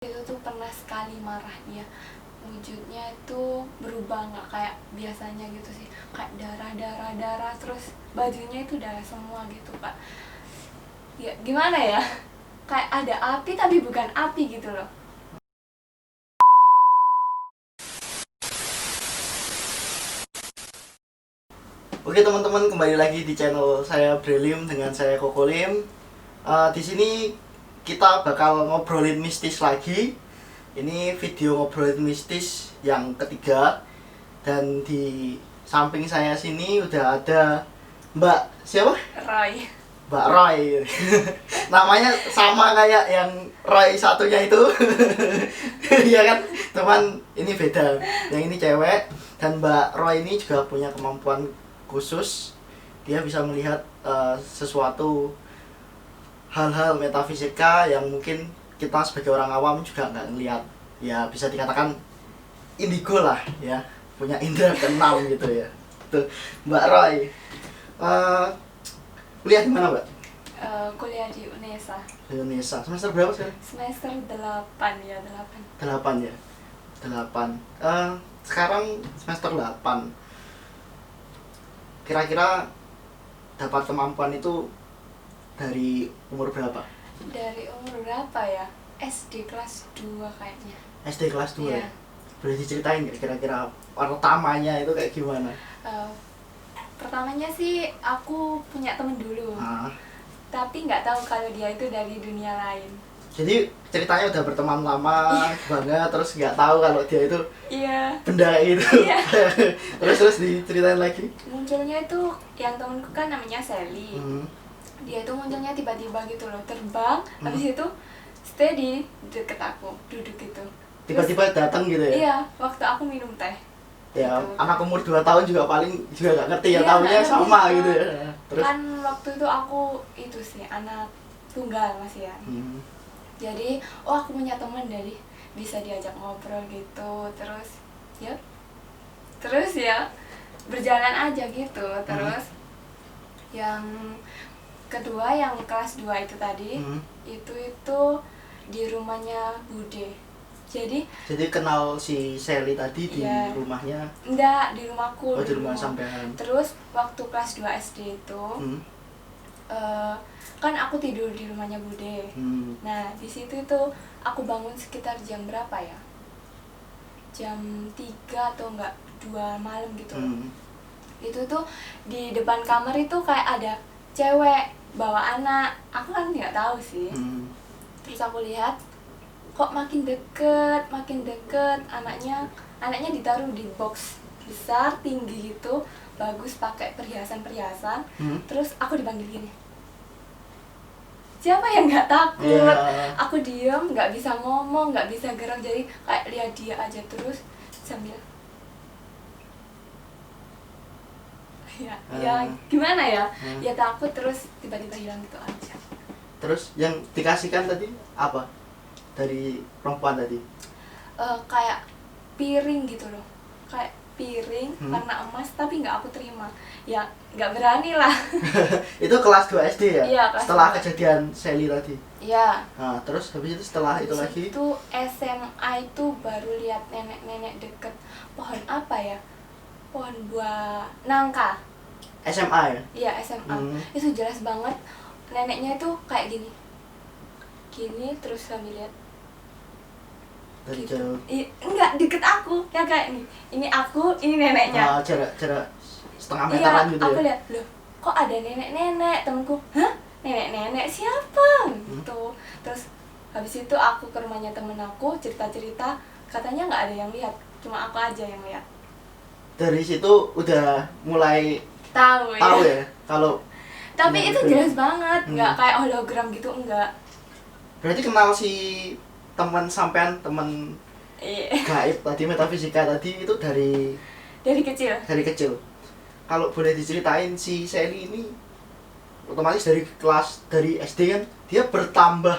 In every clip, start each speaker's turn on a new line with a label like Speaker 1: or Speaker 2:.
Speaker 1: Itu tuh pernah sekali marah dia, wujudnya itu berubah, nggak kayak biasanya gitu sih, kayak darah terus bajunya itu darah semua gitu kak. Ya gimana ya, kayak ada api tapi bukan api gitu loh.
Speaker 2: Oke teman-teman, kembali lagi di channel saya Brelim dengan saya Kokolim. Di sini kita bakal ngobrolin mistis lagi. Ini video ngobrolin mistis yang ketiga. Dan di samping saya sini udah ada Mbak siapa?
Speaker 1: Roy.
Speaker 2: Mbak Roy. Namanya sama kayak yang Roy satunya itu. Iya kan? Teman, ini beda. Yang ini cewek. Dan Mbak Roy ini juga punya kemampuan khusus. Dia bisa melihat sesuatu hal-hal metafisika yang mungkin kita sebagai orang awam juga nggak ngelihat. Ya bisa dikatakan indigo lah ya, punya indera keenam gitu ya. Tuh Mbak Roy, kuliah di mana Mbak?
Speaker 1: Kuliah di UNESA.
Speaker 2: Di Indonesia. Semester berapa sekarang?
Speaker 1: Semester 8 ya, 8.
Speaker 2: 8 ya. 8. Sekarang semester 8. Kira-kira dapat kemampuan itu dari umur berapa?
Speaker 1: Dari umur berapa ya? SD kelas 2 kayaknya.
Speaker 2: SD kelas 2
Speaker 1: Iya.
Speaker 2: ya? Boleh diceritain nggak kira-kira pertamanya itu kayak gimana?
Speaker 1: Pertamanya sih aku punya temen dulu, tapi nggak tahu kalau dia itu dari dunia lain.
Speaker 2: Jadi ceritanya udah berteman lama banget, terus nggak tahu kalau dia itu
Speaker 1: Iya.
Speaker 2: benda itu.
Speaker 1: Iya.
Speaker 2: terus diceritain lagi.
Speaker 1: Munculnya itu yang temenku kan namanya Sally. Dia itu munculnya tiba-tiba gitu loh, terbang, habis itu stay di deket aku, duduk gitu.
Speaker 2: Tiba-tiba datang gitu ya?
Speaker 1: Iya, waktu aku minum teh.
Speaker 2: Ya,
Speaker 1: Gitu.
Speaker 2: anak umur 2 tahun juga paling juga nggak ngerti ya,
Speaker 1: Iya,
Speaker 2: tahunya
Speaker 1: nggak
Speaker 2: sama
Speaker 1: ngerti.
Speaker 2: gitu ya. Terus
Speaker 1: Kan waktu itu aku itu sih anak tunggal masih ya. Jadi, aku punya teman dari bisa diajak ngobrol gitu, terus ya berjalan aja gitu. Terus yang kedua yang kelas 2 itu tadi, itu di rumahnya Bude. Jadi
Speaker 2: kenal si Sally tadi di
Speaker 1: iya,
Speaker 2: rumahnya?
Speaker 1: enggak, di rumahku.
Speaker 2: Oh, di rumah sampean.
Speaker 1: Terus waktu kelas 2 SD itu kan aku tidur di rumahnya Bude. Nah, di situ tuh aku bangun sekitar jam berapa ya? Jam 3 atau enggak 2 malam gitu. Itu tuh di depan kamar itu kayak ada cewek bawa anak. Aku kan nggak tahu sih. Terus aku lihat kok makin deket anaknya ditaruh di box besar tinggi gitu, bagus, pakai perhiasan. Terus aku dipanggil gini, siapa yang nggak takut?
Speaker 2: Yeah.
Speaker 1: Aku diem, nggak bisa ngomong, nggak bisa gerak, jadi kayak lihat dia aja terus sambil ya gimana ya, ya takut, terus tiba-tiba hilang gitu aja.
Speaker 2: Terus yang dikasihkan tadi apa dari perempuan tadi?
Speaker 1: Kayak piring gitu loh, kayak piring warna emas, tapi nggak aku terima, ya nggak berani lah.
Speaker 2: Itu kelas 2 SD ya?
Speaker 1: Iya, kelas
Speaker 2: setelah
Speaker 1: 2.
Speaker 2: kejadian Sally tadi?
Speaker 1: Iya.
Speaker 2: Nah, terus habis itu setelah itu lagi?
Speaker 1: Itu SMA itu baru lihat nenek-nenek deket pohon apa ya, pohon buah nangka.
Speaker 2: SMA ya?
Speaker 1: Iya, SMA. Itu jelas banget neneknya itu kayak gini terus kami lihat
Speaker 2: Dari
Speaker 1: gitu.
Speaker 2: jauh?
Speaker 1: Enggak, deket aku ya, kayak ini aku, ini neneknya.
Speaker 2: Jarak setengah
Speaker 1: Iya,
Speaker 2: meteran gitu
Speaker 1: aku
Speaker 2: ya?
Speaker 1: lihat, loh kok ada nenek-nenek. Temenku, hah, nenek-nenek siapa gitu. Terus habis itu aku ke rumahnya temen aku, cerita-cerita, katanya nggak ada yang lihat, cuma aku aja yang lihat.
Speaker 2: Dari situ udah mulai
Speaker 1: Tahu
Speaker 2: ya kalau
Speaker 1: tapi itu
Speaker 2: gitu.
Speaker 1: jelas banget, nggak kayak hologram gitu, enggak.
Speaker 2: Berarti kenal si teman sampean, teman
Speaker 1: Iya.
Speaker 2: gaib tadi, metafisika tadi itu dari
Speaker 1: Dari kecil.
Speaker 2: Kalau boleh diceritain, si Sally ini otomatis dari SD kan dia bertambah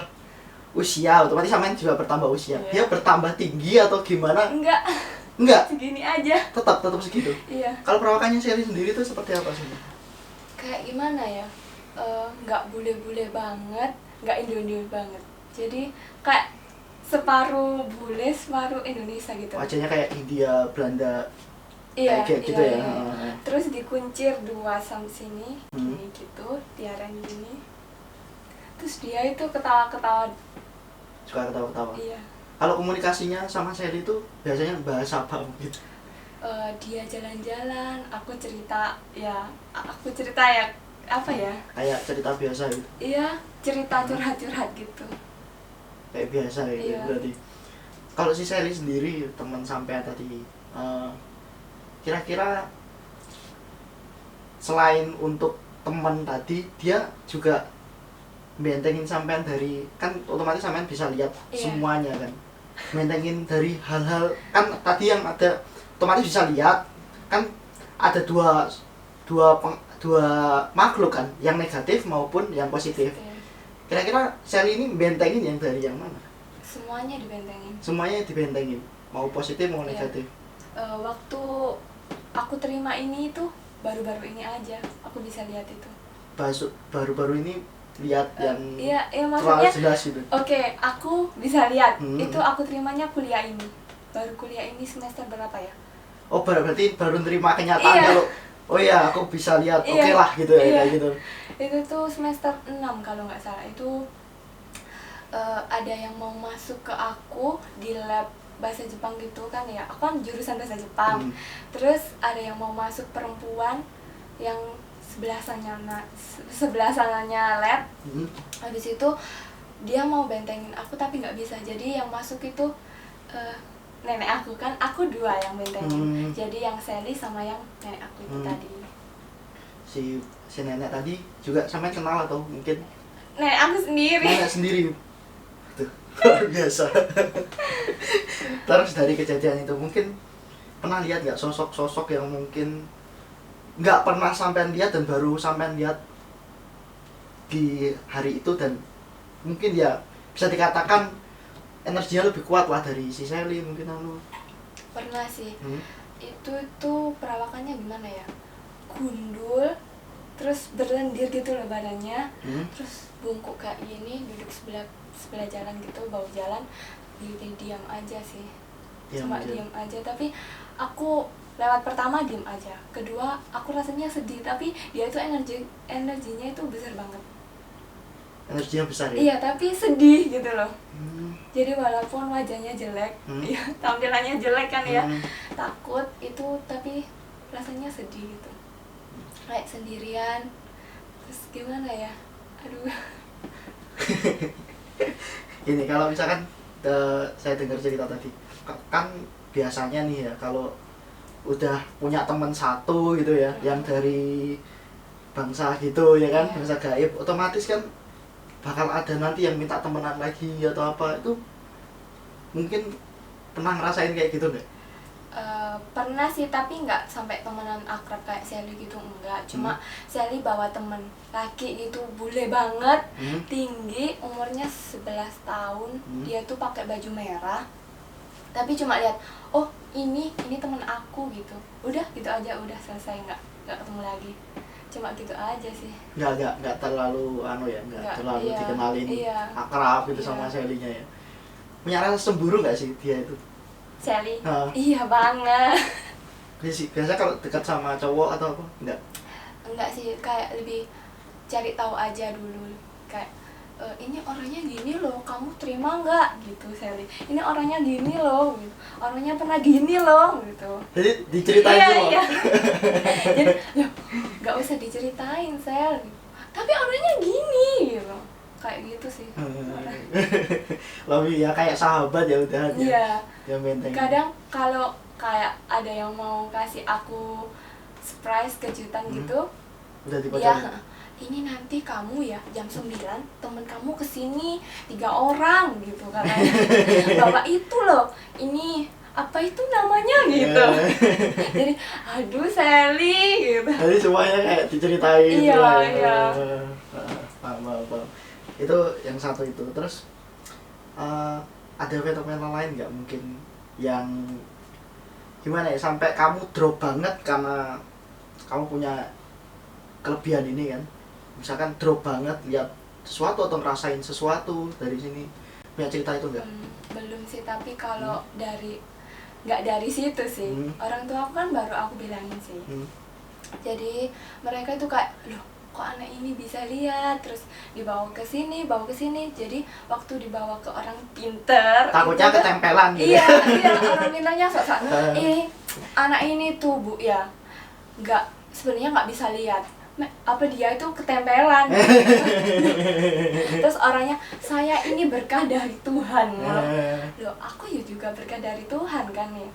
Speaker 2: usia, otomatis sampean juga bertambah usia.
Speaker 1: Iya.
Speaker 2: Dia bertambah tinggi atau gimana?
Speaker 1: Enggak, segini aja.
Speaker 2: Tetap segitu.
Speaker 1: Iya.
Speaker 2: Kalau perawakannya Sally sendiri itu seperti apa sih?
Speaker 1: Kayak gimana ya, nggak bule-bule banget, nggak Indo-Indo banget, jadi kayak separuh bule separuh Indonesia gitu.
Speaker 2: Wajahnya kayak India Belanda.
Speaker 1: Iya,
Speaker 2: kayak gitu
Speaker 1: iya,
Speaker 2: ya.
Speaker 1: iya. Terus dikuncir dua sama sini, gini gitu, tiaran gini. Terus dia itu ketawa-ketawa.
Speaker 2: Suka ketawa-ketawa.
Speaker 1: Iya.
Speaker 2: Kalau komunikasinya sama Sally itu biasanya bahasa apa gitu?
Speaker 1: Dia jalan-jalan, aku cerita ya apa ya?
Speaker 2: Kayak cerita biasa gitu.
Speaker 1: Iya, cerita curhat-curhat gitu.
Speaker 2: Kayak biasa gitu.
Speaker 1: Iya.
Speaker 2: Berarti. Kalau si Sally sendiri teman sampai tadi, kira-kira selain untuk teman tadi, dia juga bentengin sampean dari, kan otomatis sampean bisa lihat semuanya kan, bentengin dari hal-hal, kan tadi yang ada otomatis bisa lihat kan, ada dua makhluk kan, yang negatif maupun yang positif. Kira-kira Sally ini bentengin yang dari yang mana?
Speaker 1: Semuanya dibentengin.
Speaker 2: Semuanya dibentengin, mau positif mau negatif.
Speaker 1: Waktu aku terima ini itu baru-baru ini aja aku bisa lihat itu.
Speaker 2: Baru-baru ini lihat yang
Speaker 1: iya maksudnya
Speaker 2: jelas gitu.
Speaker 1: Oke, aku bisa lihat itu aku terimanya kuliah ini. Baru kuliah ini semester berapa ya?
Speaker 2: Oh, berarti baru terima kenyataan kalau oh iya aku bisa lihat, oke lah gitu ya, kayak gitu.
Speaker 1: Itu tuh semester 6 kalau nggak salah. Itu ada yang mau masuk ke aku di lab bahasa Jepang gitu kan ya, aku kan jurusan bahasa Jepang. Terus ada yang mau masuk perempuan yang sebelah sananya lab. Habis itu dia mau bentengin aku tapi nggak bisa, jadi yang masuk itu nenek aku, kan aku dua yang bentengin. Jadi yang Sally sama yang nenek aku itu tadi.
Speaker 2: Si nenek tadi juga sampai kenal atau mungkin
Speaker 1: nenek aku sendiri?
Speaker 2: Nenek sendiri. Tuh, luar biasa. Terus dari kejadian itu mungkin pernah lihat nggak sosok-sosok yang mungkin nggak pernah sampean lihat dan baru sampean lihat di hari itu, dan mungkin ya bisa dikatakan energinya lebih kuat lah dari si Sally mungkin anu.
Speaker 1: Pernah sih. Itu perawakannya gimana ya? Gundul, terus berlendir gitu loh badannya. Terus bungkuk kayak gini, duduk sebelah jalan gitu, bawah jalan. Dia diam aja sih. Cuma diam aja, tapi aku lewat pertama diam aja. Kedua aku rasanya sedih, tapi dia itu energinya itu besar banget.
Speaker 2: Energinya besar ya?
Speaker 1: Iya, tapi sedih gitu loh. Jadi walaupun wajahnya jelek, ya tampilannya jelek kan ya, takut itu, tapi rasanya sedih gitu. Kayak sendirian. Terus gimana ya? Aduh.
Speaker 2: Ini kalau misalkan saya dengar cerita tadi, kan biasanya nih ya kalau udah punya teman satu gitu ya, yang dari bangsa gitu ya kan, bangsa gaib, otomatis kan bakal ada nanti yang minta temenan lagi atau apa. Itu mungkin pernah ngerasain kayak gitu nggak?
Speaker 1: Pernah sih, tapi nggak sampai temenan akrab kayak Sally gitu, enggak. Cuma Sally bawa temen laki gitu, bule banget, tinggi, umurnya 11 tahun. Dia tuh pakai baju merah, tapi cuma lihat, oh ini temen aku gitu. Udah gitu aja, udah selesai, nggak ketemu lagi. Cuma gitu aja sih.
Speaker 2: Nggak terlalu nggak terlalu dikenalin akrab gitu sama Sally-nya ya. Punya rasa cemburu nggak sih dia itu?
Speaker 1: Sally? Iya banget.
Speaker 2: Biasa kalau dekat sama cowok atau apa? Enggak
Speaker 1: sih, kayak lebih cari tahu aja dulu. Kayak ini orangnya gini loh, kamu terima nggak gitu Sally. Ini orangnya gini loh, gitu. Orangnya pernah gini loh gitu.
Speaker 2: Jadi diceritain semua?
Speaker 1: Iya. Jadi nggak usah diceritain Sally, tapi orangnya gini gitu. Kayak gitu sih.
Speaker 2: Lebih ya kayak sahabat ya udah aja.
Speaker 1: Iya.
Speaker 2: Yang benteng.
Speaker 1: Kadang kalau kayak ada yang mau kasih aku surprise kejutan gitu,
Speaker 2: udah dipacarin.
Speaker 1: Ya, ini nanti kamu ya jam 9 temen kamu kesini 3 orang gitu katanya. Bawa itu loh, ini apa itu namanya gitu. Jadi aduh Sally gitu.
Speaker 2: Jadi semuanya kayak diceritain.
Speaker 1: Iya.
Speaker 2: Paham. Itu yang satu itu. Terus ada fenomena lain nggak mungkin yang gimana ya, sampai kamu drop banget karena kamu punya kelebihan ini kan, misalkan drop banget lihat sesuatu atau ngerasain sesuatu dari sini, punya cerita itu enggak?
Speaker 1: Belum sih, tapi kalau nggak dari situ sih. Orang tua aku kan baru aku bilangin sih. Jadi mereka itu kayak, loh kok anak ini bisa lihat, terus dibawa ke sini, bawa ke sini. Jadi waktu dibawa ke orang pinter,
Speaker 2: takutnya ketempelan gitu.
Speaker 1: Iya, orang pintarnya sok-sok. Anak ini tuh Bu ya, sebenarnya nggak bisa lihat. Apa dia itu ketempelan. Terus orangnya, saya ini berkah dari Tuhan. Loh, aku ya juga berkah dari Tuhan kan nih.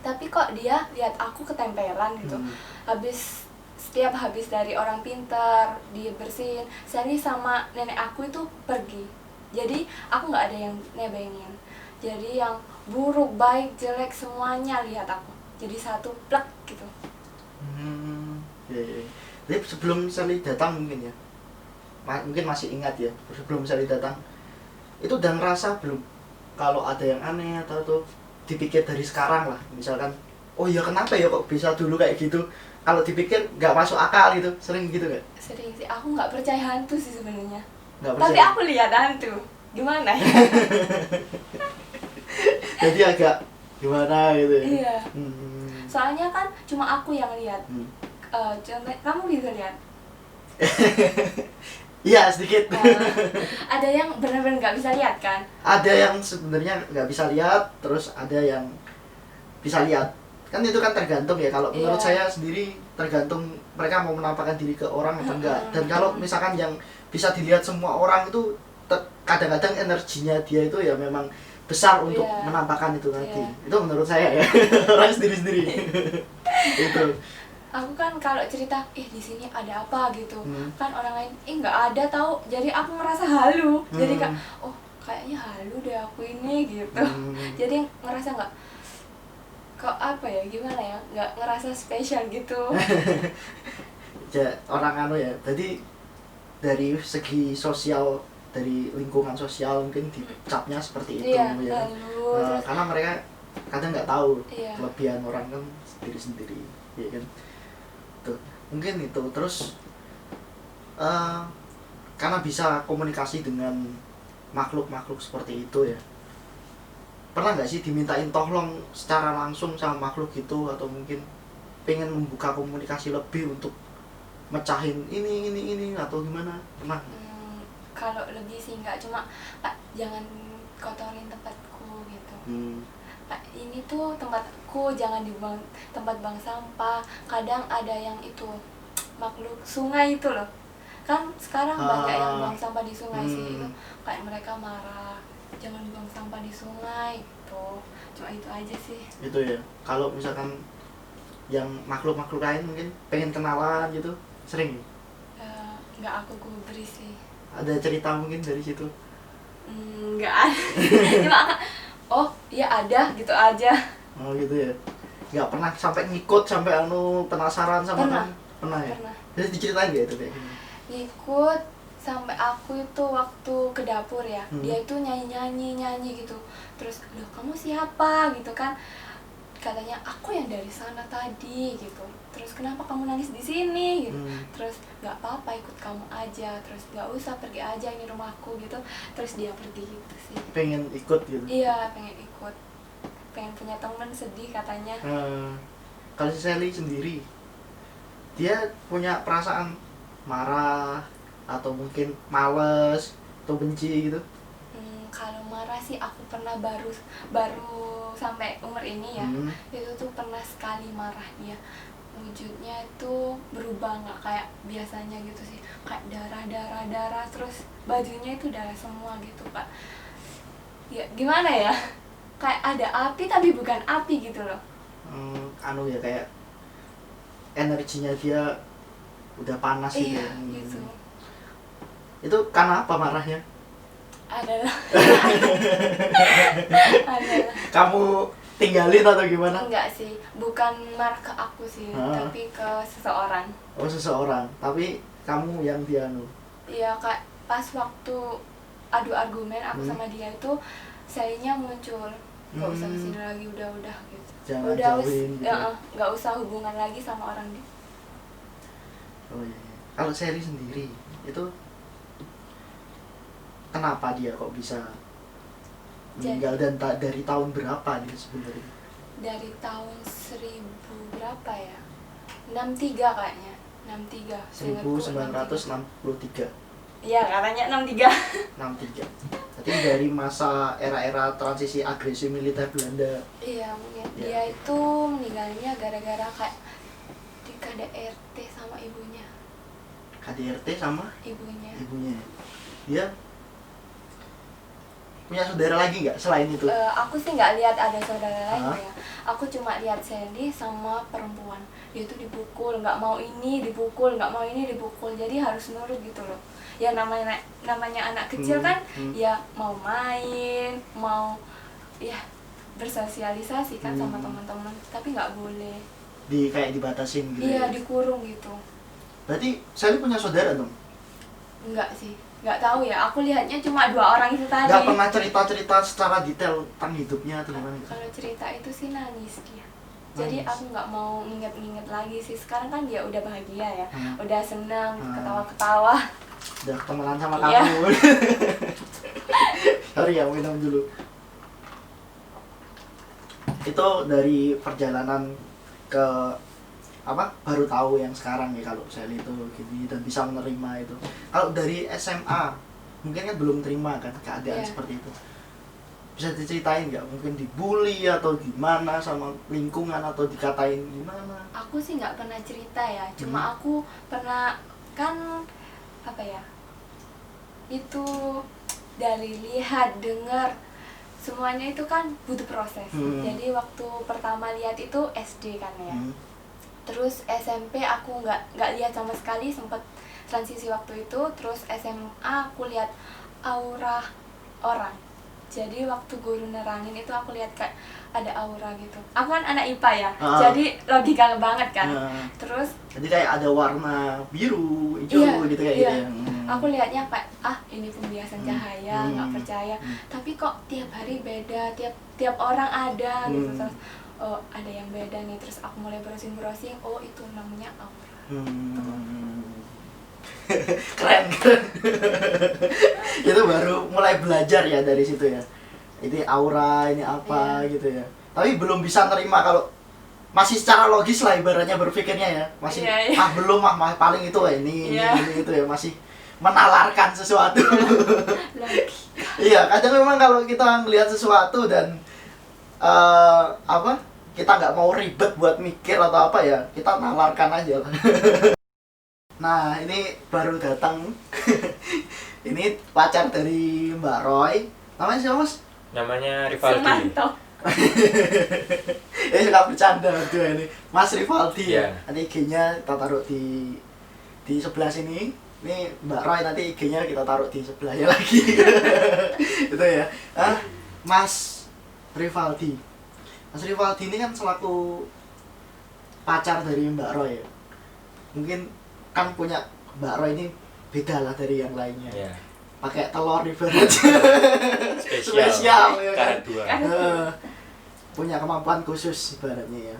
Speaker 1: Tapi kok dia lihat aku ketempelan gitu. Setiap habis dari orang pintar dibersihin, Sally sama nenek aku itu pergi. Jadi aku nggak ada yang nebengin. Jadi yang buruk, baik, jelek semuanya lihat aku. Jadi satu plek gitu.
Speaker 2: Ya. Jadi sebelum Sally datang mungkin ya, mungkin masih ingat ya, sebelum Sally datang itu udah ngerasa belum kalau ada yang aneh atau tuh dipikir dari sekarang lah, misalkan oh ya kenapa ya kok bisa dulu kayak gitu, kalau dipikir nggak masuk akal gitu, sering gitu nggak?
Speaker 1: Sering sih, aku nggak percaya hantu sih sebenarnya.
Speaker 2: Tapi
Speaker 1: aku lihat hantu, gimana ya?
Speaker 2: Jadi agak gimana gitu ya?
Speaker 1: Iya. Soalnya kan cuma aku yang lihat. Contoh, kamu bisa lihat?
Speaker 2: Iya sedikit.
Speaker 1: Ada yang benar-benar nggak bisa lihat kan?
Speaker 2: Ada yang sebenarnya nggak bisa lihat, terus ada yang bisa lihat. Kan itu kan tergantung ya. Kalau menurut saya sendiri tergantung mereka mau menampakkan diri ke orang atau enggak. Dan kalau misalkan yang bisa dilihat semua orang itu kadang-kadang energinya dia itu ya memang besar untuk menampakkan itu nanti. Itu menurut saya ya. Orang sendiri-sendiri. Itu.
Speaker 1: Aku kan kalau cerita, di sini ada apa gitu, kan orang lain, nggak ada tahu. Jadi aku ngerasa halu. Jadi kan, oh kayaknya halu deh aku ini gitu. Jadi ngerasa nggak, kok apa ya, gimana ya, nggak ngerasa spesial gitu.
Speaker 2: Ya, orang ya. Jadi dari segi sosial, dari lingkungan sosial mungkin dicapnya seperti itu ya. Karena mereka kadang nggak tahu kelebihan orang kan sendiri-sendiri, ya kan. Mungkin itu terus karena bisa komunikasi dengan makhluk-makhluk seperti itu ya, pernah nggak sih dimintain tolong secara langsung sama makhluk gitu, atau mungkin pengen membuka komunikasi lebih untuk mecahin ini atau gimana, pernah?
Speaker 1: Kalau lebih sih nggak, cuma Pak jangan kotorin tempatku gitu. Pak ini tuh tempatku, jangan dibuang tempat buang sampah. Kadang ada yang itu makhluk sungai itu loh, kan sekarang banyak yang buang sampah di sungai sih, itu kayak mereka marah, jangan buang sampah di sungai gitu. Cuma itu aja sih.
Speaker 2: Itu ya. Kalau misalkan yang makhluk-makhluk lain mungkin pengen kenalan gitu, sering?
Speaker 1: Nggak aku gubri sih.
Speaker 2: Ada cerita mungkin dari situ?
Speaker 1: Nggak ada. Cuma oh iya ada gitu aja.
Speaker 2: Oh gitu ya. Nggak pernah sampai ngikut sampai penasaran sama kan? Pernah ya?
Speaker 1: Pernah.
Speaker 2: Jadi diceritain gak itu kayak gini?
Speaker 1: Ngikut sampai aku itu waktu ke dapur ya, dia itu nyanyi gitu. Terus, loh kamu siapa gitu kan? Katanya aku yang dari sana tadi gitu. Terus kenapa kamu nangis di sini gitu. Terus nggak apa-apa, ikut kamu aja. Terus nggak usah, pergi aja, ini rumahku gitu. Terus dia pergi gitu sih.
Speaker 2: Pengen ikut gitu?
Speaker 1: Iya pengen ikut, pengen punya teman, sedih katanya.
Speaker 2: Kalau si Sally sendiri, dia punya perasaan marah atau mungkin males atau benci gitu?
Speaker 1: Kalau marah sih aku pernah baru sampai umur ini ya, itu tuh pernah sekali marah dia. Wujudnya itu berubah, nggak kayak biasanya gitu sih, kayak darah, terus bajunya itu darah semua gitu Kak. Ya gimana ya, kayak ada api tapi bukan api gitu loh.
Speaker 2: Ya kayak energinya dia udah panas gitu.
Speaker 1: Iya, gitu.
Speaker 2: Itu karena apa marahnya?
Speaker 1: Adalah
Speaker 2: Kamu tinggalin atau gimana?
Speaker 1: Enggak sih, bukan marah ke aku sih, tapi ke seseorang.
Speaker 2: Oh seseorang, tapi kamu yang dia
Speaker 1: Iya Kak, pas waktu adu argumen aku sama dia itu, sayanya muncul. Nggak usah kesini lagi, udah gitu.
Speaker 2: Jangan jauhin gitu.
Speaker 1: Nggak usah hubungan lagi sama orang dia.
Speaker 2: Oh iya. Kalau Sally sendiri itu kenapa dia kok bisa meninggal. Dan dari tahun berapa dia sebenarnya?
Speaker 1: Dari tahun 1000 berapa ya? 63 kayaknya.
Speaker 2: 1963.
Speaker 1: Iya, katanya 63.
Speaker 2: 63. Jadi dari masa era-era transisi agresi militer Belanda.
Speaker 1: Iya, mungkin.
Speaker 2: Ya.
Speaker 1: Dia itu meninggalnya gara-gara kayak di KDRT sama ibunya.
Speaker 2: KDRT sama
Speaker 1: Ibunya.
Speaker 2: Dia punya saudara lagi nggak selain itu?
Speaker 1: Aku sih nggak lihat ada saudara lain ya. Aku cuma lihat Sandy sama perempuan. Dia tuh dipukul, nggak mau ini dipukul, nggak mau ini dipukul. Jadi harus nurut gitu loh. Ya namanya anak kecil kan, ya mau main, mau ya bersosialisasi kan sama teman-teman. Tapi nggak boleh.
Speaker 2: Kayak dibatasin gitu.
Speaker 1: Iya,
Speaker 2: ya?
Speaker 1: dikurung gitu.
Speaker 2: Berarti Sally punya saudara dong?
Speaker 1: Enggak sih. Nggak tahu ya, aku lihatnya cuma 2 orang itu tadi.
Speaker 2: Nggak pernah cerita-cerita secara detail tentang hidupnya atau gimana?
Speaker 1: Kalau cerita itu sih nangis dia. Jadi
Speaker 2: Nangis.
Speaker 1: aku nggak mau nginget-nginget lagi sih. Sekarang kan dia udah bahagia ya, udah senang, ketawa-ketawa.
Speaker 2: Udah temenan sama
Speaker 1: Iya.
Speaker 2: kamu. Sorry ya, minum dulu. Itu dari perjalanan ke baru tahu yang sekarang ya kalau Sally itu gini dan bisa menerima itu. Kalau dari SMA mungkin kan belum terima kan keadaan seperti itu. Bisa diceritain nggak? Mungkin dibully atau gimana sama lingkungan atau dikatain gimana?
Speaker 1: Aku sih nggak pernah cerita ya, cuma aku pernah kan itu dari lihat, dengar, semuanya itu kan butuh proses. Jadi waktu pertama lihat itu SD kan ya. Terus SMP aku nggak lihat sama sekali, sempat transisi waktu itu. Terus SMA aku lihat aura orang. Jadi waktu guru nerangin itu aku lihat kayak ada aura gitu. Aku kan anak IPA ya, jadi logika banget kan. Terus
Speaker 2: jadi kayak ada warna biru, hijau gitu kayak gitu ya.
Speaker 1: Aku lihatnya kayak ini pembiasan cahaya, nggak percaya. Tapi kok tiap hari beda, tiap orang ada gitu. Terus oh ada yang beda nih, terus aku mulai browsing, oh itu namanya aura.
Speaker 2: Keren. Itu baru mulai belajar ya dari situ ya. Ini aura, ini apa gitu ya. Tapi belum bisa nerima kalau masih secara logis lah ibaratnya berpikirnya ya. Masih belum paling itu ini itu ya, masih menalarkan sesuatu. Iya, kadang memang kalau kita ngelihat sesuatu dan kita nggak mau ribet buat mikir atau apa ya, kita nalarkan aja. Nah, ini baru datang. Ini pacar dari Mbak Roy. Namanya siapa, Mas?
Speaker 3: Namanya Rivaldi.
Speaker 1: Sumanto.
Speaker 2: Suka bercanda tuh ini. Mas Rivaldi ya.
Speaker 3: Yeah.
Speaker 2: Nanti IG-nya kita taruh di sebelah sini. Ini Mbak Roy, nanti IG-nya kita taruh di sebelahnya lagi. Itu ya. Mas Rivaldi. Mas Rivaldi ini kan selaku pacar dari Mbak Roy ya. Mungkin kan punya Mbak Roy ini beda lah dari yang lainnya.
Speaker 3: Yeah.
Speaker 2: Pakai telur ibarat.
Speaker 3: Spesial
Speaker 2: ya
Speaker 3: kan?
Speaker 2: kan? Punya kemampuan khusus ibaratnya ya.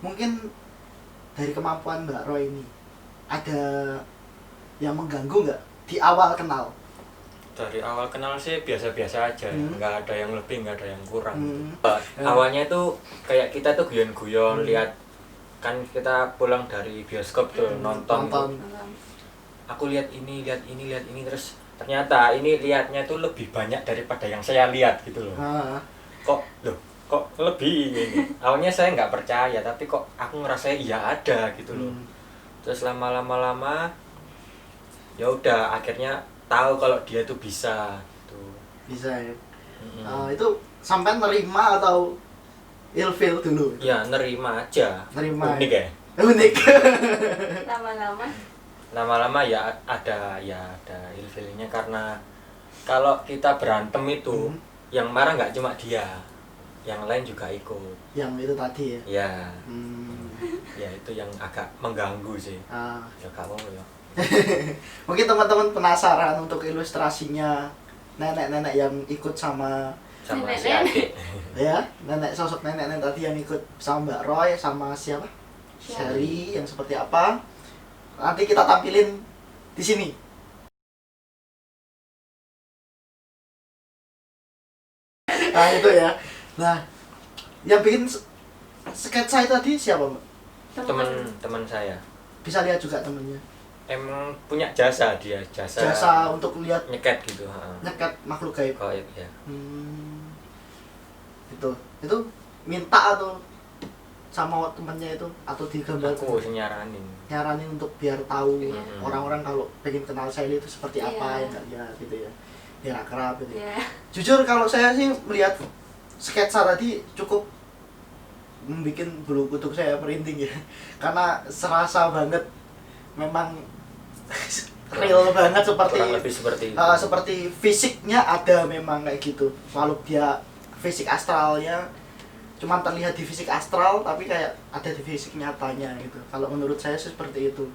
Speaker 2: Mungkin dari kemampuan Mbak Roy ini ada yang mengganggu nggak di awal kenal?
Speaker 3: Dari awal kenal sih biasa-biasa aja, nggak ada yang lebih, nggak ada yang kurang. Awalnya itu kayak kita tuh guyon-guyon, lihat kan kita pulang dari bioskop tuh nonton. Aku lihat ini, terus ternyata ini lihatnya tuh lebih banyak daripada yang saya lihat gitu loh. Kok lebih ini. Awalnya saya nggak percaya, tapi kok aku ngerasa iya ada gitu loh. Terus lama-lama ya udah akhirnya tahu kalau dia tuh bisa gitu.
Speaker 2: Bisa ya. Itu sampai nerima atau ilfil dulu?
Speaker 3: Ya nerima aja.
Speaker 2: Nerima.
Speaker 3: Unik ya.
Speaker 2: Unik.
Speaker 1: Lama-lama
Speaker 3: ya ada ilfilnya, karena kalau kita berantem itu yang marah nggak cuma dia, yang lain juga ikut.
Speaker 2: Yang itu tadi ya.
Speaker 3: Ya. Ya itu yang agak mengganggu sih. Ya kamu ya.
Speaker 2: Mungkin teman-teman penasaran untuk ilustrasinya nenek-nenek yang ikut sama
Speaker 3: si adik.
Speaker 2: Ya, sosok nenek-nenek tadi yang ikut sama Mbak Roy sama siapa? Sherry yang seperti apa? Nanti kita tampilin di sini. Nah itu ya. Nah yang bikin sketsa itu tadi siapa Mbak?
Speaker 3: Teman saya.
Speaker 2: Bisa lihat juga temennya.
Speaker 3: Emang punya jasa dia,
Speaker 2: Jasa untuk lihat
Speaker 3: nyeket gitu.
Speaker 2: nyekat makhluk gaib.
Speaker 3: Gaib ya.
Speaker 2: Itu minta atau sama temennya itu atau digambar
Speaker 3: Aku
Speaker 2: nyaranin untuk biar tahu orang-orang kalau pengen kenal Sally itu seperti apa yang nggak lihat gitu ya, biar akrab gitu. Jujur kalau saya sih melihat sketsa tadi cukup membuat bulu kuduk saya merinding ya, karena serasa banget memang real banget seperti itu. Seperti fisiknya ada memang kayak gitu, walau dia fisik astralnya cuma terlihat di fisik astral tapi kayak ada di fisik nyatanya gitu. Kalau menurut saya sih seperti itu,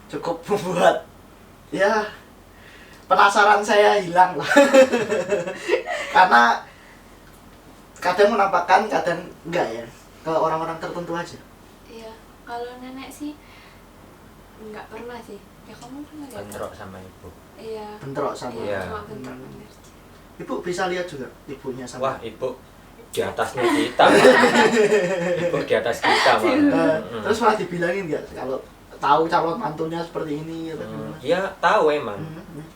Speaker 2: cukup membuat ya penasaran saya hilang lah. Karena kadang menampakkan, kadang enggak ya, ke orang-orang tertentu aja.
Speaker 1: Iya, kalau nenek sih enggak pernah sih. Ya kamu pernah lihat?
Speaker 3: Bentrok sama ibu.
Speaker 1: Iya.
Speaker 2: Bentrok sama.
Speaker 1: Iya, cuma bentrok.
Speaker 2: Ibu bisa lihat juga ibunya sama.
Speaker 3: Wah, ibu di atasnya kita. Ibu di atas kita malah.
Speaker 2: Terus malah dibilangin enggak kalau tahu calon mantunya seperti ini atau gimana?
Speaker 3: Iya, tahu emang.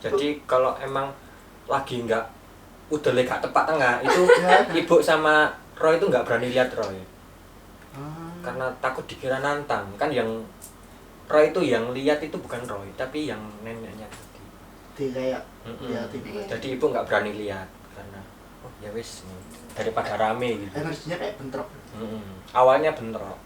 Speaker 3: Jadi kalau emang lagi enggak udah gak tepat tengah itu ibu sama Roy itu nggak berani lihat Roy. Karena takut dikira nantang. Kan yang Roy itu yang lihat itu bukan Roy tapi yang neneknya tadi.
Speaker 2: Kayak
Speaker 3: jadi ibu nggak berani lihat karena ya wis daripada rame gitu.
Speaker 2: Energinya kayak bentrok.
Speaker 3: Awalnya bentrok.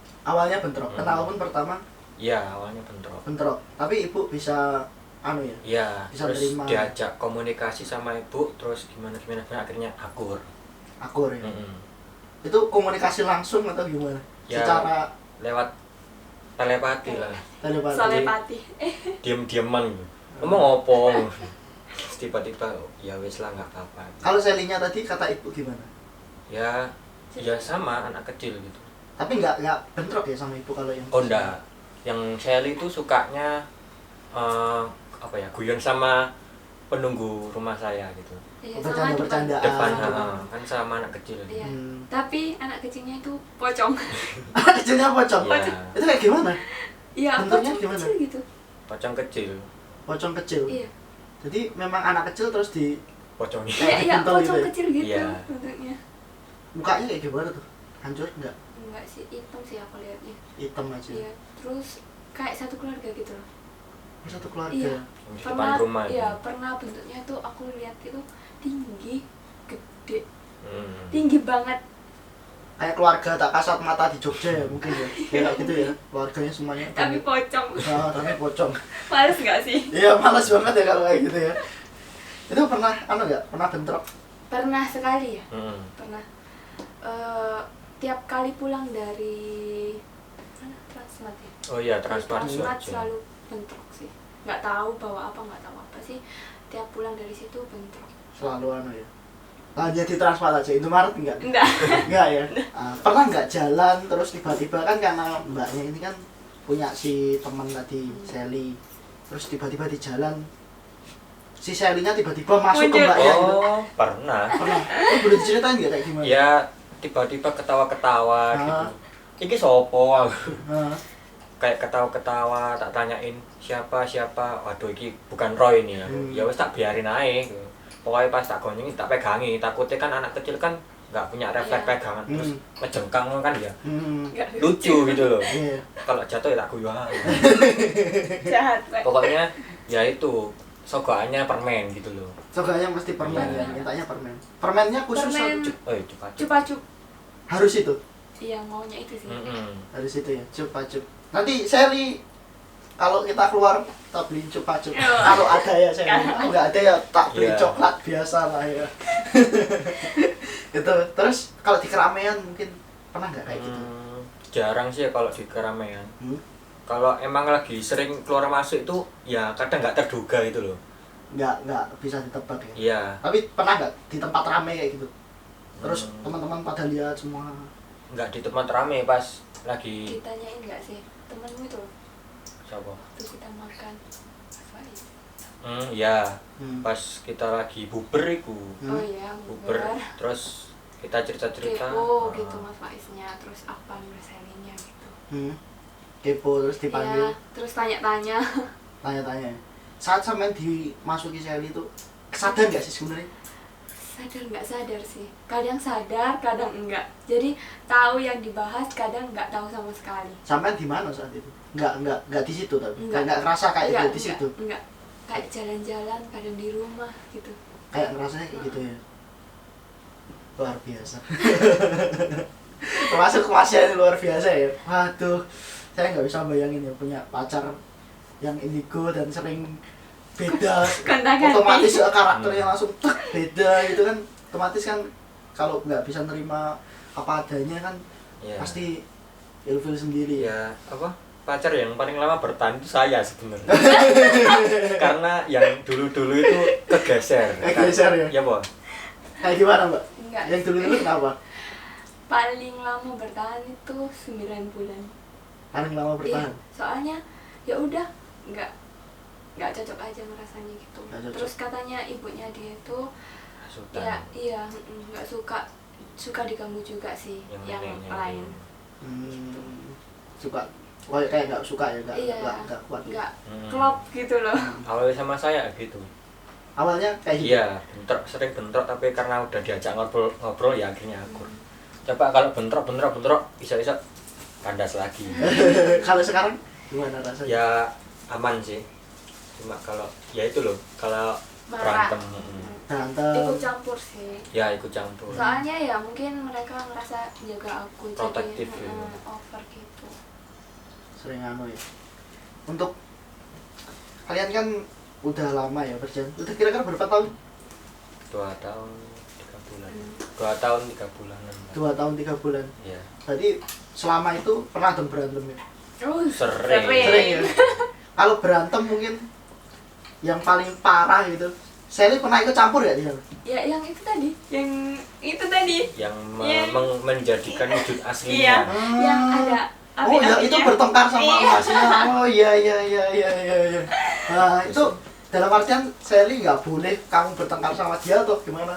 Speaker 2: Kenal pun pertama.
Speaker 3: Iya, awalnya bentrok.
Speaker 2: Tapi ibu bisa ya.
Speaker 3: Iya,
Speaker 2: bisa
Speaker 3: terus
Speaker 2: terima.
Speaker 3: Diajak komunikasi sama ibu terus gimana akhirnya akur
Speaker 2: ya. Itu komunikasi langsung atau gimana?
Speaker 3: Ya, secara lewat telepati lah.
Speaker 1: Telepati.
Speaker 3: Diam-diaman gitu. Ngomong opo. Tiba-tiba ya wis lah nggak apa-apa.
Speaker 2: Kalau Sally-nya tadi kata ibu gimana?
Speaker 3: Ya sama anak kecil gitu.
Speaker 2: Tapi nggak bentrok ya sama ibu kalau yang.
Speaker 3: Oh enggak. Yang Sally itu sukanya guyon sama penunggu rumah saya gitu.
Speaker 1: Iya,
Speaker 2: bercanda
Speaker 3: depan kan sama anak kecil.
Speaker 1: Iya. Tapi anak kecilnya itu pocong.
Speaker 2: Anak kecilnya pocong.
Speaker 3: Ya.
Speaker 2: Itu kayak gimana?
Speaker 1: Iya,
Speaker 2: bentuknya
Speaker 1: pocong
Speaker 2: gimana?
Speaker 1: kecil gitu.
Speaker 3: Pocong kecil.
Speaker 1: Iya.
Speaker 2: Jadi memang anak kecil terus di
Speaker 3: pocongnya.
Speaker 1: Iya, pocong
Speaker 2: gitu ya?
Speaker 1: kecil gitu
Speaker 3: Iya.
Speaker 1: bentuknya.
Speaker 2: Mukanya kayak gimana tuh? Hancur enggak?
Speaker 1: Enggak sih, hitam sih aku lihatnya.
Speaker 2: Hitam aja.
Speaker 1: Iya, terus kayak satu keluarga gitu loh.
Speaker 2: Satu keluarga.
Speaker 1: Iya.
Speaker 3: Di depan rumah.
Speaker 1: Iya, pernah bentuknya tuh aku lihat itu tinggi, gede.
Speaker 3: Hmm.
Speaker 1: Tinggi banget.
Speaker 2: Kayak keluarga tak kasat mata di Jogja ya mungkin ya. Kayak gitu ya. Keluarganya semuanya.
Speaker 1: Tapi pocong.
Speaker 2: Tapi pocong.
Speaker 1: Males nggak sih?
Speaker 2: Iya, malas banget ya kalau kayak gitu ya. Itu pernah enggak? Pernah bentrok?
Speaker 1: Pernah sekali ya.
Speaker 3: Pernah.
Speaker 1: Tiap kali pulang dari mana? Transmart ya.
Speaker 3: Oh iya, Transmart
Speaker 1: selalu bentrok sih. Nggak tahu bawa apa, nggak tahu apa sih. Tiap pulang dari situ bentrok.
Speaker 2: Selalu ya. Hanya di Transmart aja, Indomaret enggak?
Speaker 1: Enggak
Speaker 2: ya? Pernah nggak jalan terus tiba-tiba kan karena mbaknya ini kan punya si teman tadi, Sally. Terus tiba-tiba di jalan si Sally-nya tiba-tiba masuk ke mbaknya gitu.
Speaker 3: Pernah.
Speaker 2: Oh, boleh diceritain nggak kayak gimana?
Speaker 3: Ya, tiba-tiba ketawa-ketawa gitu. Iki sopo? Kayak ketawa-ketawa, tak tanyain siapa. Waduh, iki bukan Roy ini ya. Ya wis tak biarin aja. Pokoknya pas tak gonjeng tak pegangi. Takutnya kan anak kecil kan nggak punya refleks pegangan terus ngejengkang kan ya. Lucu gitu loh. Kalau jatuh ya tak guyu aja.
Speaker 1: Jahat.
Speaker 3: Pokoknya ya itu sogokannya permen gitu loh.
Speaker 2: Sogokannya mesti permen ya, mintanya permen. Permennya khusus
Speaker 1: Cupa-cup.
Speaker 2: Harus itu.
Speaker 1: Iya, maunya itu sih.
Speaker 2: Harus itu ya, cupa-cup. Nanti Sally kalau kita keluar tak beli cupa-cup. Kalau ada ya Sally. Kalau nggak ada ya tak beli coklat biasa lah ya. Gitu. Terus kalau di keramaian mungkin pernah nggak kayak gitu?
Speaker 3: Jarang sih kalau di keramaian. Kalau emang lagi sering keluar masuk itu ya kadang nggak terduga gitu loh.
Speaker 2: Nggak bisa ditebak ya.
Speaker 3: Iya.
Speaker 2: Tapi pernah nggak di tempat ramai kayak gitu? Terus teman-teman pada lihat semua.
Speaker 3: Nggak di tempat ramai pas lagi.
Speaker 1: Ditanyain nggak sih temenmu itu?
Speaker 3: Siapa?
Speaker 1: Terus kita makan apa itu?
Speaker 3: Ya. Pas kita lagi buber iku.
Speaker 1: Oh iya,
Speaker 3: Buber. Terus kita cerita-cerita.
Speaker 1: kepo gitu Mas Faiznya, terus apa Selinya gitu.
Speaker 2: Kepo terus dipanggil.
Speaker 1: Iya, terus tanya-tanya.
Speaker 2: Tanya-tanya. Saat sampean dimasuki Sally itu sadar nggak sih sebenarnya?
Speaker 1: Sadar nggak sadar sih, kadang sadar kadang enggak, jadi tahu yang dibahas kadang nggak tahu sama sekali.
Speaker 2: Sampean di mana saat itu? Nggak di situ tapi
Speaker 1: Enggak.
Speaker 2: nggak ngerasa kayak di situ.
Speaker 1: Enggak, kayak jalan-jalan kadang di rumah gitu.
Speaker 2: Kayak ngerasanya kayak gitu ya. Luar biasa. Termasuk Masnya ini luar biasa ya. Waduh, saya nggak bisa bayangin ya punya pacar yang indigo dan sering beda.
Speaker 1: Gonta-ganti.
Speaker 2: Otomatis karakternya langsung beda gitu kan. Otomatis kan kalau nggak bisa nerima apa adanya kan pasti ilfil sendiri.
Speaker 3: Ya, apa? Pacar yang paling lama bertahan itu saya sebenarnya. Karena yang dulu-dulu itu kegeser.
Speaker 2: Kegeser ya?
Speaker 3: Ya, Bo.
Speaker 2: Kayak gimana, Mbak?
Speaker 1: Enggak.
Speaker 2: Yang dulu-dulu kenapa?
Speaker 1: Paling lama bertahan itu 9 bulan.
Speaker 2: Paling lama bertahan?
Speaker 1: Iya, soalnya ya udah nggak cocok aja ngerasanya gitu. Terus katanya ibunya dia itu ya iya nggak suka diganggu juga sih yang lain.
Speaker 2: Suka kayak nggak suka ya, nggak kuat.
Speaker 1: Nggak klop gitu loh.
Speaker 3: Awalnya sama saya gitu.
Speaker 2: Awalnya kayak gitu?
Speaker 3: Iya, sering bentrok tapi karena udah diajak ngobrol ya akhirnya akur. Coba kalau bentrok bisa kandas lagi.
Speaker 2: Kalau sekarang gimana rasanya?
Speaker 3: Ya aman sih. Cuma kalau ya itu loh, kalau
Speaker 1: Marah.
Speaker 3: berantem.
Speaker 1: Ikut campur sih.
Speaker 3: Ya ikut campur.
Speaker 1: Soalnya ya mungkin mereka ngerasa jaga aku
Speaker 3: Protektif
Speaker 1: jadi
Speaker 3: ya.
Speaker 1: over gitu.
Speaker 2: Sering anu ya. Untuk kalian kan udah lama ya berjalan. Udah kira-kira berapa tahun?
Speaker 3: 2 tahun 3 bulan. 2 tahun 3 bulanan.
Speaker 2: 2 tahun 3 bulan.
Speaker 3: Iya.
Speaker 2: Berarti selama itu pernah dong berantem ya?
Speaker 3: Sering.
Speaker 2: Sering ya. Kalau berantem mungkin yang paling parah gitu. Sally pernah ikut campur ya di sana?
Speaker 1: Ya yang itu tadi,
Speaker 3: Yang
Speaker 1: Yang-
Speaker 3: menjadikan wujud
Speaker 1: Iya,
Speaker 3: aslinya.
Speaker 1: yang ada
Speaker 2: Oh ya, itu bertengkar sama
Speaker 1: Iya.
Speaker 2: masnya. Oh iya. Nah, itu dalam artian Sally nggak boleh kamu bertengkar sama dia atau gimana?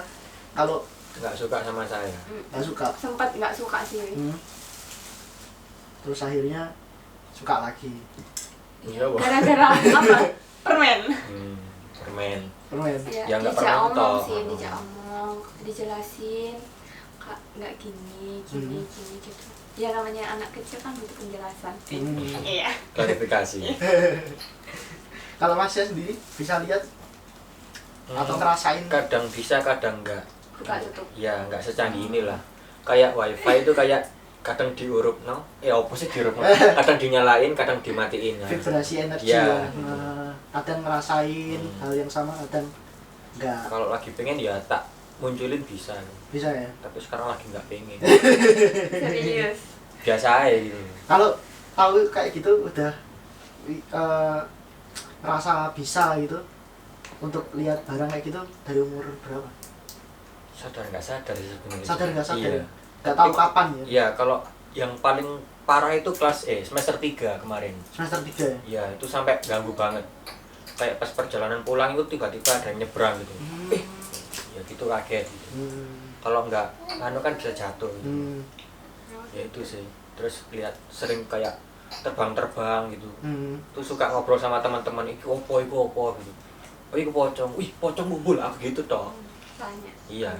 Speaker 2: Kalau
Speaker 3: Nggak suka sama saya.
Speaker 2: nggak suka.
Speaker 1: sempat nggak suka sih.
Speaker 2: Terus akhirnya suka lagi.
Speaker 3: Iya, Wak.
Speaker 1: Gara-gara apa? Permen.
Speaker 3: Permen.
Speaker 2: Permen.
Speaker 3: Ya, nggak
Speaker 1: dijak
Speaker 3: permen
Speaker 1: omong
Speaker 3: toh.
Speaker 1: sih, dijak omong, dijelasin, Kak nggak gini gitu. Ya namanya anak kecil kan butuh penjelasan. Iya.
Speaker 3: Klarifikasi.
Speaker 2: Kalau Masnya sendiri bisa lihat atau ngerasain?
Speaker 3: Kadang bisa, kadang enggak.
Speaker 1: Buka tutup.
Speaker 3: Ya, enggak secanggih inilah. Kayak wifi itu kayak kadang diurup, no? Apa sih diurup? Kadang dinyalain, kadang dimatiin. Nah.
Speaker 2: Vibrasi energi
Speaker 3: Ya.
Speaker 2: ya. Nah, kadang ngerasain hal yang sama, kadang enggak.
Speaker 3: Kalau lagi pengen ya tak munculin bisa.
Speaker 2: Bisa ya.
Speaker 3: Tapi sekarang lagi nggak pengen.
Speaker 1: Serius.
Speaker 3: Biasa aja gitu.
Speaker 2: Kalau tahu kayak gitu udah rasa bisa gitu untuk lihat barang kayak gitu dari umur berapa?
Speaker 3: Sadar nggak sadar sih sebenarnya.
Speaker 2: Sadar nggak sadar?
Speaker 3: Iya.
Speaker 2: Nggak tahu kapan ya?
Speaker 3: Iya, kalau yang paling parah itu kelas semester 3 kemarin.
Speaker 2: Semester 3 ya?
Speaker 3: Iya, itu sampai ganggu banget. Kayak pas perjalanan pulang itu tiba-tiba ada yang nyebrang gitu. Ya gitu kaget gitu. Kalau nggak anu kan bisa jatuh gitu. Ya itu sih. Terus lihat sering kayak terbang-terbang gitu. Tuh suka ngobrol sama teman-teman, iku opo gitu. Oh iku pocong. Wih, pocong ngumpul aku gitu toh.
Speaker 1: Tanya.
Speaker 3: Iya.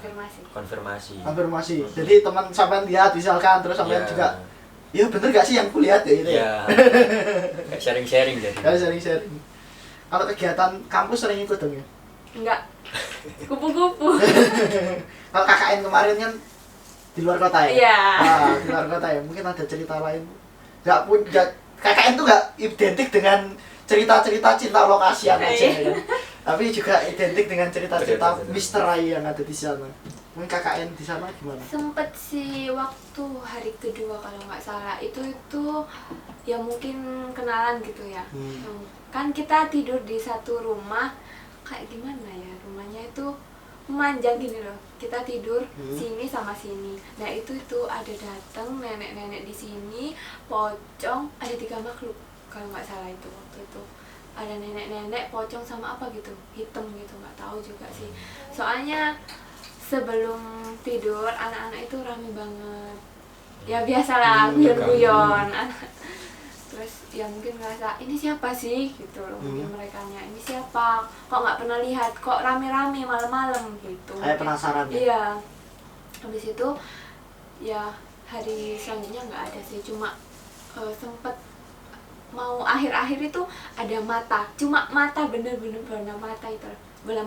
Speaker 1: Konfirmasi.
Speaker 2: Konfirmasi. Jadi teman sampean lihat misalkan terus sampean
Speaker 3: Iya.
Speaker 2: juga ya bener gak sih yang kulihat ya gitu
Speaker 3: Iya. Kayak sharing-sharing jadi.
Speaker 2: Kalau sharing-sharing. Kalau kegiatan kampus sering ikut dong ya?
Speaker 1: Enggak. Kupu-kupu.
Speaker 2: Kalau KKN kemarin kan di luar kota ya?
Speaker 1: Iya.
Speaker 2: Ah, di luar kota ya. Mungkin ada cerita lain. KKN tuh gak identik dengan cerita-cerita cinta lokasian aja ya. Tapi juga identik dengan cerita-cerita misteri yang ada di sana. Mungkin KKN di sana gimana?
Speaker 1: Sempet sih waktu hari kedua kalau nggak salah itu ya mungkin kenalan gitu ya. Kan kita tidur di satu rumah kayak gimana ya, rumahnya itu memanjang gini loh. Kita tidur sini sama sini. Nah itu ada datang nenek-nenek di sini, pocong, ada 3 makhluk kalau nggak salah itu waktu itu. ada nenek-nenek pocong sama apa gitu hitam gitu, nggak tahu juga sih. Soalnya sebelum tidur anak-anak itu rame banget ya, biasalah guyon-guyon. Terus ya mungkin ngerasa ini siapa sih gitu loh, mungkin mereka nya ini siapa, kok nggak pernah lihat, kok rame-rame malam-malam gitu.
Speaker 2: Kayak penasaran ya?
Speaker 1: Iya. Habis itu ya hari selanjutnya nggak ada sih, cuma sempet mau akhir-akhir itu ada mata, cuma mata bener-bener bola mata itu, bola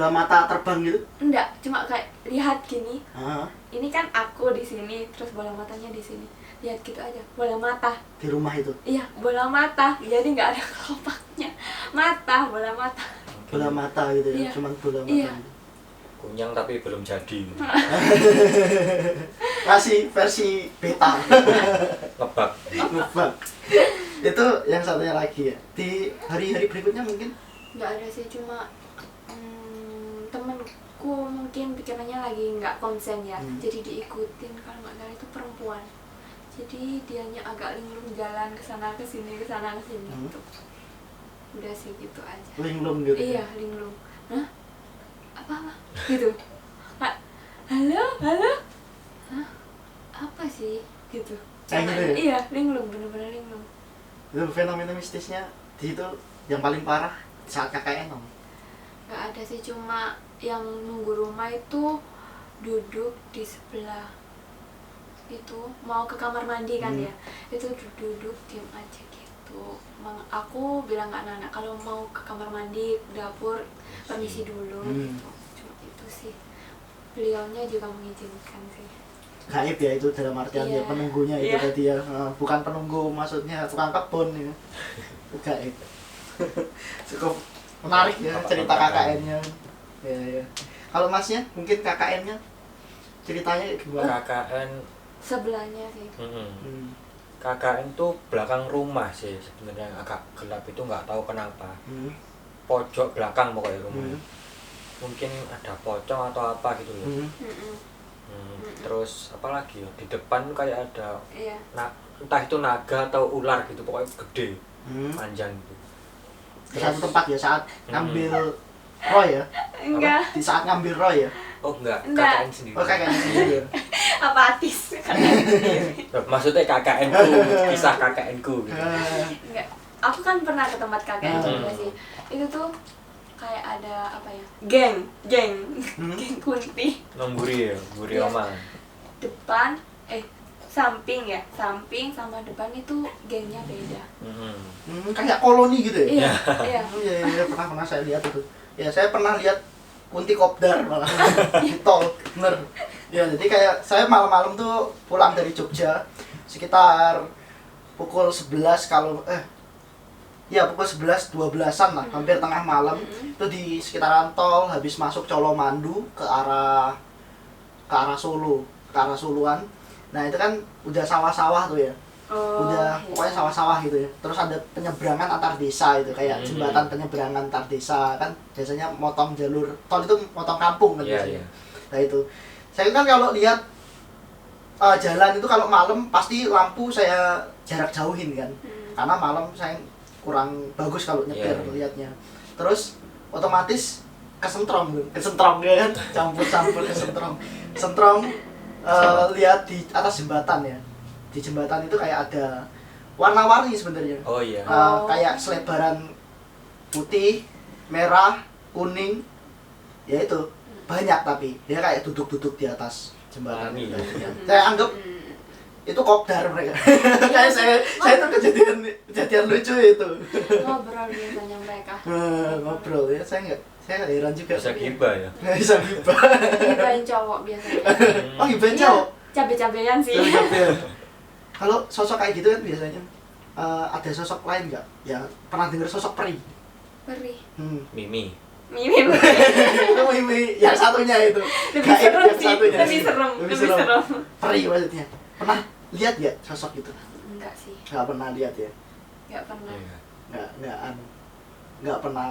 Speaker 1: mata
Speaker 2: terbang gitu?
Speaker 1: enggak, cuma kayak lihat gini. Ini kan aku di sini, terus bola matanya di sini, lihat gitu aja, bola mata
Speaker 2: di rumah itu?
Speaker 1: Iya, bola mata, jadi nggak ada kelopaknya, bola mata
Speaker 2: gitu ya?
Speaker 1: Iya.
Speaker 2: Cuman bola mata
Speaker 1: Iya.
Speaker 2: gitu.
Speaker 3: Kunyang tapi belum jadi.
Speaker 2: Masih versi beta.
Speaker 3: Ngebak.
Speaker 2: Itu yang satunya lagi ya. Di hari-hari berikutnya mungkin
Speaker 1: nggak ada sih, cuma temenku mungkin pikirannya lagi nggak konsen ya, jadi diikutin, kalau nggak salah itu perempuan, jadi dianya agak linglung jalan kesana kesini gitu. Udah sih gitu aja.
Speaker 2: linglung gitu.
Speaker 1: Iya, linglung. Hah? Apa gitu. Kak, halo. Hah? Apa sih gitu.
Speaker 2: Kayak gitu ya?
Speaker 1: Iya, linglung, bener-bener linglung.
Speaker 2: Itu fenomena mistisnya di itu yang paling parah saat KKN om.
Speaker 1: Gak ada sih, cuma yang nunggu rumah itu duduk di sebelah itu, mau ke kamar mandi kan ya, itu duduk diam aja gitu. Aku bilang ke anak-anak kalau mau ke kamar mandi, dapur, permisi dulu gitu. Cuma itu sih, beliaunya juga mengizinkan sih.
Speaker 2: Gaib ya itu dalam artian dia penunggunya itu tadi ya, bukan penunggu maksudnya tukang kebun ya. Gaib. Cukup menarik ya cerita KKN-nya. Ya. Kalau masnya mungkin KKN-nya ceritanya gimana?
Speaker 3: KKN
Speaker 1: Sebelahnya sih.
Speaker 3: KKN tuh belakang rumah sih sebenarnya, agak gelap itu nggak tahu kenapa. Pojok belakang pokoknya rumah. Mungkin ada pocong atau apa gitu loh. Terus apa lagi ya, di depan tuh kayak ada entah itu naga atau ular gitu, pokoknya gede, panjang gitu.
Speaker 2: Di satu tempat ya saat ngambil Roy ya?
Speaker 1: Enggak.
Speaker 2: Di saat ngambil Roy ya?
Speaker 3: Oh enggak. KKN sendiri.
Speaker 2: Oh KKN sendiri ya?
Speaker 1: Apatis.
Speaker 3: Maksudnya KKN-ku, kisah KKN-ku gitu.
Speaker 1: Enggak. Aku kan pernah ke tempat KKN juga sih. Itu tuh kayak ada apa ya? Geng Geng kunti.
Speaker 3: Nomburi ya, buri oma.
Speaker 1: Depan samping sama depan itu gengnya beda.
Speaker 2: Kayak koloni gitu ya?
Speaker 1: Iya.
Speaker 2: Iya, pernah saya lihat itu. Ya, saya pernah lihat kunti kopdar malah di tol, bener. Ya, jadi kayak saya malam-malam tuh pulang dari Jogja sekitar pukul 11 pukul 11, 12-an lah, hampir tengah malam. Itu di sekitaran tol, habis masuk Colomandu ke arah Solo, ke arah Suluan. Nah, itu kan udah sawah-sawah tuh ya. Pokoknya sawah-sawah gitu ya. Terus ada penyeberangan antar desa itu, kayak jembatan penyeberangan antar desa kan, biasanya motong jalur tol itu motong kampung kan biasanya. Nah, itu. Saya kan kalau lihat jalan itu kalau malam pasti lampu saya jarak jauhin kan. Karena malam saya kurang bagus kalau nyetir lihatnya. Terus otomatis kesentrong ya kan, campur kesentrong. Lihat di atas jembatan ya. Di jembatan itu kayak ada warna-warni sebenarnya.
Speaker 3: Oh iya.
Speaker 2: Kayak selebaran putih, merah, kuning. Ya itu banyak, tapi dia kayak duduk-duduk di atas jembatan. Saya anggap itu kopdar mereka. saya itu kejadian lucu itu.
Speaker 1: Ngobrol biasanya mereka.
Speaker 2: Ngobrol ya, saya heran juga.
Speaker 3: Bisa gibah ya.
Speaker 2: Bisa gibah.
Speaker 1: Gibahin cowok biasanya.
Speaker 2: Oh, gibahin cowok.
Speaker 1: Cabe-cabean sih.
Speaker 2: Kalau sosok kayak gitu kan biasanya ada sosok lain nggak? Ya pernah dengar sosok peri?
Speaker 1: Peri.
Speaker 3: Mimi.
Speaker 2: Itu Mimi yang satunya itu.
Speaker 1: Lebih serem sih. Lebih serem.
Speaker 2: Peri maksudnya. Pernah lihat ya sosok itu?
Speaker 1: Enggak sih.
Speaker 2: Nggak pernah lihat ya?
Speaker 1: Nggak pernah.
Speaker 2: Nggak pernah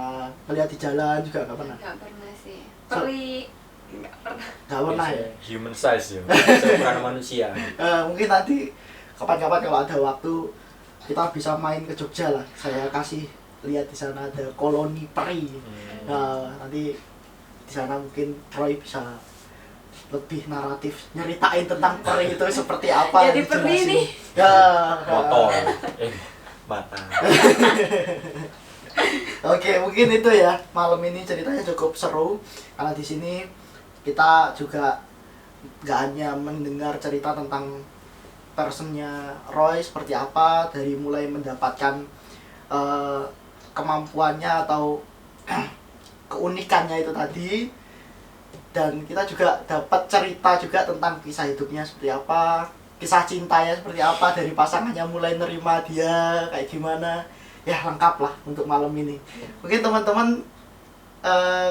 Speaker 2: melihat di jalan juga nggak pernah?
Speaker 1: Nggak pernah sih. Peri nggak pernah.
Speaker 2: Nggak pernah ya?
Speaker 3: Human size ya. Ukuran manusia.
Speaker 2: Mungkin nanti kapan-kapan kalau ada waktu kita bisa main ke Jogja lah. Saya kasih lihat di sana ada koloni peri. Nah, nanti di sana mungkin Roy bisa lebih naratif nyeritain tentang peri itu seperti apa.
Speaker 1: Jadi peri nih.
Speaker 2: Ya,
Speaker 3: motor mata.
Speaker 2: Oke, mungkin itu ya. Malam ini ceritanya cukup seru karena di sini kita juga nggak hanya mendengar cerita tentang personnya Roy seperti apa, dari mulai mendapatkan kemampuannya atau keunikannya itu tadi, dan kita juga dapat cerita juga tentang kisah hidupnya seperti apa, kisah cintanya seperti apa, dari pasangannya mulai nerima dia kayak gimana. Ya, lengkap lah untuk malam ini. Mungkin teman-teman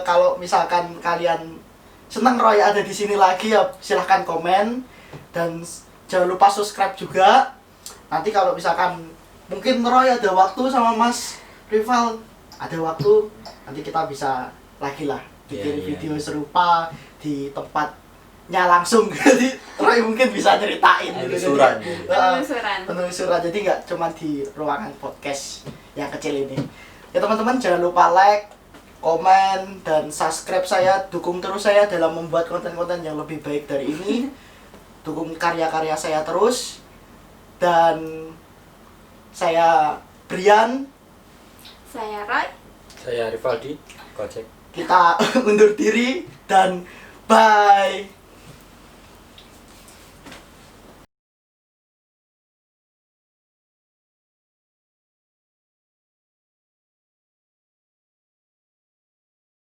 Speaker 2: kalau misalkan kalian senang Roy ada di sini lagi, ya silahkan komen dan jangan lupa subscribe juga. Nanti kalau misalkan mungkin Roy ada waktu sama Mas Rival ada waktu, nanti kita bisa lagi lah bikin video serupa di tempatnya langsung. Jadi Roy mungkin bisa nyeritain penelusuran. Jadi nggak cuma di ruangan podcast yang kecil ini. Ya teman-teman, jangan lupa like, komen, dan subscribe saya. Dukung terus saya dalam membuat konten-konten yang lebih baik dari ini. Dukung karya-karya saya terus. Dan saya Brian,
Speaker 1: saya Roy,
Speaker 3: saya Rivaldi, Gojek.
Speaker 2: kita undur diri dan bye.